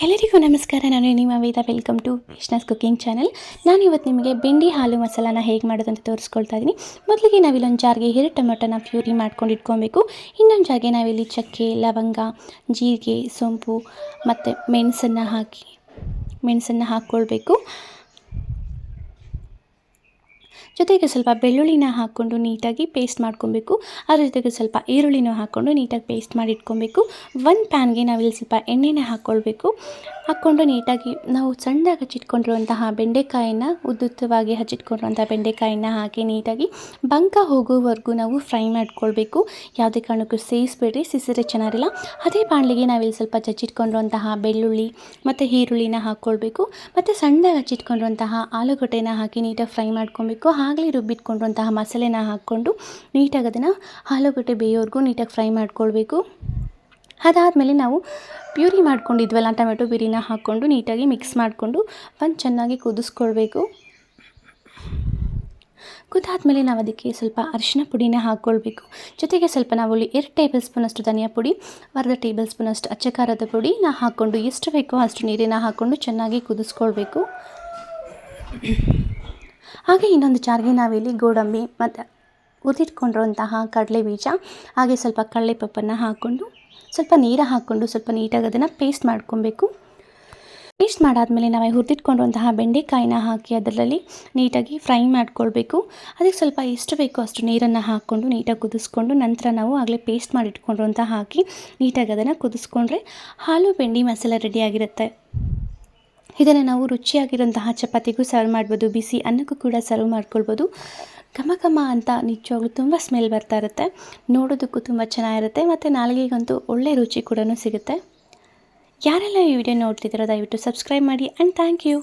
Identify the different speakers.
Speaker 1: ಎಲ್ಲರಿಗೂ ನಮಸ್ಕಾರ. ನಾನು ನಿಮ್ಮ Veda. Welcome to Krishna's cooking channel. ನಾನು ಇವತ್ತು ನಿಮಗೆ ಬೆಂಡಿ ಹಾಲು ಮಸಾಲಾನ ಹೇಗೆ ಮಾಡೋದು ಅಂತ ತೋರಿಸ್ಕೊಳ್ತಾ ಇದ್ದೀನಿ. ಮೊದಲಿಗೆ ನಾವಿಲ್ಲೊಂದು ಜಾರ್ಗೆ 2 ಟೊಮೆಟೊನ ಪ್ಯೂರಿ ಮಾಡ್ಕೊಂಡು ಇಟ್ಕೊಬೇಕು. ಇನ್ನೊಂದು ಜಾರ್ಗೆ ನಾವಿಲ್ಲಿ ಚಕ್ಕೆ, ಲವಂಗ, ಜೀರಿಗೆ, ಸೋಂಪು ಮತ್ತು ಮೆಣಸನ್ನು ಹಾಕ್ಕೊಳ್ಬೇಕು. ಜೊತೆಗೆ ಸ್ವಲ್ಪ ಬೆಳ್ಳುಳ್ಳಿನ ಹಾಕ್ಕೊಂಡು ನೀಟಾಗಿ ಪೇಸ್ಟ್ ಮಾಡ್ಕೊಬೇಕು. ಅದ್ರ ಜೊತೆಗೆ ಸ್ವಲ್ಪ ಈರುಳ್ಳಿನೂ ಹಾಕ್ಕೊಂಡು ನೀಟಾಗಿ ಪೇಸ್ಟ್ ಮಾಡಿ ಇಟ್ಕೊಬೇಕು. ಒಂದು ಪ್ಯಾನ್ಗೆ ನಾವಿಲ್ಲಿ ಸ್ವಲ್ಪ ಎಣ್ಣೆನ ಹಾಕ್ಕೊಂಡು ನೀಟಾಗಿ ನಾವು ಸಣ್ಣದಾಗಿ ಹಚ್ಚಿಟ್ಕೊಂಡಿರುವಂತಹ ಬೆಂಡೆಕಾಯಿನ ಉದ್ದುತ್ತವಾಗಿ ಹಚ್ಚಿಟ್ಕೊಂಡಿರುವಂಥ ಬೆಂಡೆಕಾಯಿನ ಹಾಕಿ ನೀಟಾಗಿ ಬಂಕ ಹೋಗೋವರೆಗೂ ನಾವು ಫ್ರೈ ಮಾಡ್ಕೊಳ್ಬೇಕು. ಯಾವುದೇ ಕಾರಣಕ್ಕೂ ಸೇರಿಸ್ಬೇಡ್ರಿ, ಸಿಸಿರೆ ಚೆನ್ನಾಗಿಲ್ಲ. ಅದೇ ಬಾಣಲಿಗೆ ನಾವಿಲ್ಲಿ ಸ್ವಲ್ಪ ಚಚ್ಚಿಟ್ಕೊಂಡಿರುವಂತಹ ಬೆಳ್ಳುಳ್ಳಿ ಮತ್ತು ಈರುಳ್ಳಿನ ಹಾಕ್ಕೊಳ್ಬೇಕು. ಮತ್ತು ಸಣ್ಣದಾಗಿ ಹಚ್ಚಿಟ್ಕೊಂಡಿರುವಂತಹ ಆಲೂಗಡ್ಡೆನ ಹಾಕಿ ನೀಟಾಗಿ ಫ್ರೈ ಮಾಡ್ಕೊಬೇಕು. ಆಗಲೇ ರುಬ್ಬಿಟ್ಕೊಂಡಿರುವಂತಹ ಮಸಾಲೆನ ಹಾಕ್ಕೊಂಡು ನೀಟಾಗಿ ಅದನ್ನು ಆಲೂಗಡ್ಡೆ ಬೇಯೋವರೆಗೂ ನೀಟಾಗಿ ಫ್ರೈ ಮಾಡ್ಕೊಳ್ಬೇಕು. ಅದಾದಮೇಲೆ ನಾವು ಪ್ಯೂರಿ ಮಾಡ್ಕೊಂಡಿದ್ವಲ್ಲ ಟೊಮೆಟೊ ಪ್ಯೂರಿನ ಹಾಕ್ಕೊಂಡು ನೀಟಾಗಿ ಮಿಕ್ಸ್ ಮಾಡಿಕೊಂಡು ಚೆನ್ನಾಗಿ ಕುದಿಸ್ಕೊಳ್ಬೇಕು. ಕುದಾದ್ಮೇಲೆ ನಾವು ಅದಕ್ಕೆ ಸ್ವಲ್ಪ ಅರಿಶಿನ ಪುಡಿನ ಹಾಕ್ಕೊಳ್ಬೇಕು. ಜೊತೆಗೆ ಸ್ವಲ್ಪ ನಾವು 2 ಟೇಬಲ್ ಸ್ಪೂನಷ್ಟು ಧನಿಯಾ ಪುಡಿ, 1/2 ಟೇಬಲ್ ಸ್ಪೂನಷ್ಟು ಅಚ್ಚ ಖಾರದ ಪುಡಿನ ಹಾಕ್ಕೊಂಡು ಎಷ್ಟು ಬೇಕೋ ಅಷ್ಟು ನೀರನ್ನು ಹಾಕ್ಕೊಂಡು ಚೆನ್ನಾಗಿ ಕುದಿಸ್ಕೊಳ್ಬೇಕು. ಹಾಗೆ ಇನ್ನೊಂದು ಜಾರ್ಗೆ ನಾವಿಲ್ಲಿ ಗೋಡಂಬಿ ಮತ್ತು ಹುರಿದಿಟ್ಕೊಂಡಿರುವಂತಹ ಕಡಲೆ ಬೀಜ, ಹಾಗೆ ಸ್ವಲ್ಪ ಕಡಲೆಪಪ್ಪನ್ನು ಹಾಕ್ಕೊಂಡು ಸ್ವಲ್ಪ ನೀರು ಹಾಕ್ಕೊಂಡು ಸ್ವಲ್ಪ ನೀಟಾಗಿ ಅದನ್ನು ಪೇಸ್ಟ್ ಮಾಡ್ಕೊಬೇಕು. ಪೇಸ್ಟ್ ಮಾಡಾದಮೇಲೆ ನಾವು ಹುರಿದಿಟ್ಕೊಂಡಿರುವಂತಹ ಬೆಂಡೆಕಾಯಿನ ಹಾಕಿ ಅದರಲ್ಲಿ ನೀಟಾಗಿ ಫ್ರೈ ಮಾಡ್ಕೊಳ್ಬೇಕು. ಅದಕ್ಕೆ ಸ್ವಲ್ಪ ಎಷ್ಟು ಬೇಕೋ ಅಷ್ಟು ನೀರನ್ನು ಹಾಕ್ಕೊಂಡು ನೀಟಾಗಿ ಕುದಿಸ್ಕೊಂಡು ನಂತರ ನಾವು ಆಗಲೇ ಪೇಸ್ಟ್ ಮಾಡಿಟ್ಕೊಂಡಿರುವಂಥ ಹಾಕಿ ನೀಟಾಗಿ ಅದನ್ನು ಕುದಿಸ್ಕೊಂಡ್ರೆ ಹಾಲು ಬೆಂಡಿ ಮಸಾಲೆ ರೆಡಿಯಾಗಿರುತ್ತೆ. ಇದನ್ನು ನಾವು ರುಚಿಯಾಗಿರುವಂತಹ ಚಪಾತಿಗೂ ಸರ್ವ್ ಮಾಡ್ಬೋದು, ಬಿಸಿ ಅನ್ನಕ್ಕೂ ಕೂಡ ಸರ್ವ್ ಮಾಡ್ಕೊಳ್ಬೋದು. ಘಮ ಅಂತ ನಿಜವಾಗ್ಲೂ ತುಂಬ ಸ್ಮೆಲ್ ಬರ್ತಾ ಇರುತ್ತೆ. ನೋಡೋದಕ್ಕೂ ತುಂಬ ಚೆನ್ನಾಗಿರುತ್ತೆ ಮತ್ತು ನಾಲಿಗೆಗಂತೂ ಒಳ್ಳೆ ರುಚಿ ಕೂಡ ಸಿಗುತ್ತೆ. ಯಾರೆಲ್ಲ ಈ ವಿಡಿಯೋ ನೋಡ್ತಿದ್ದೀರೋ ದಯವಿಟ್ಟು ಸಬ್ಸ್ಕ್ರೈಬ್ ಮಾಡಿ ಆ್ಯಂಡ್ ಥ್ಯಾಂಕ್ ಯು.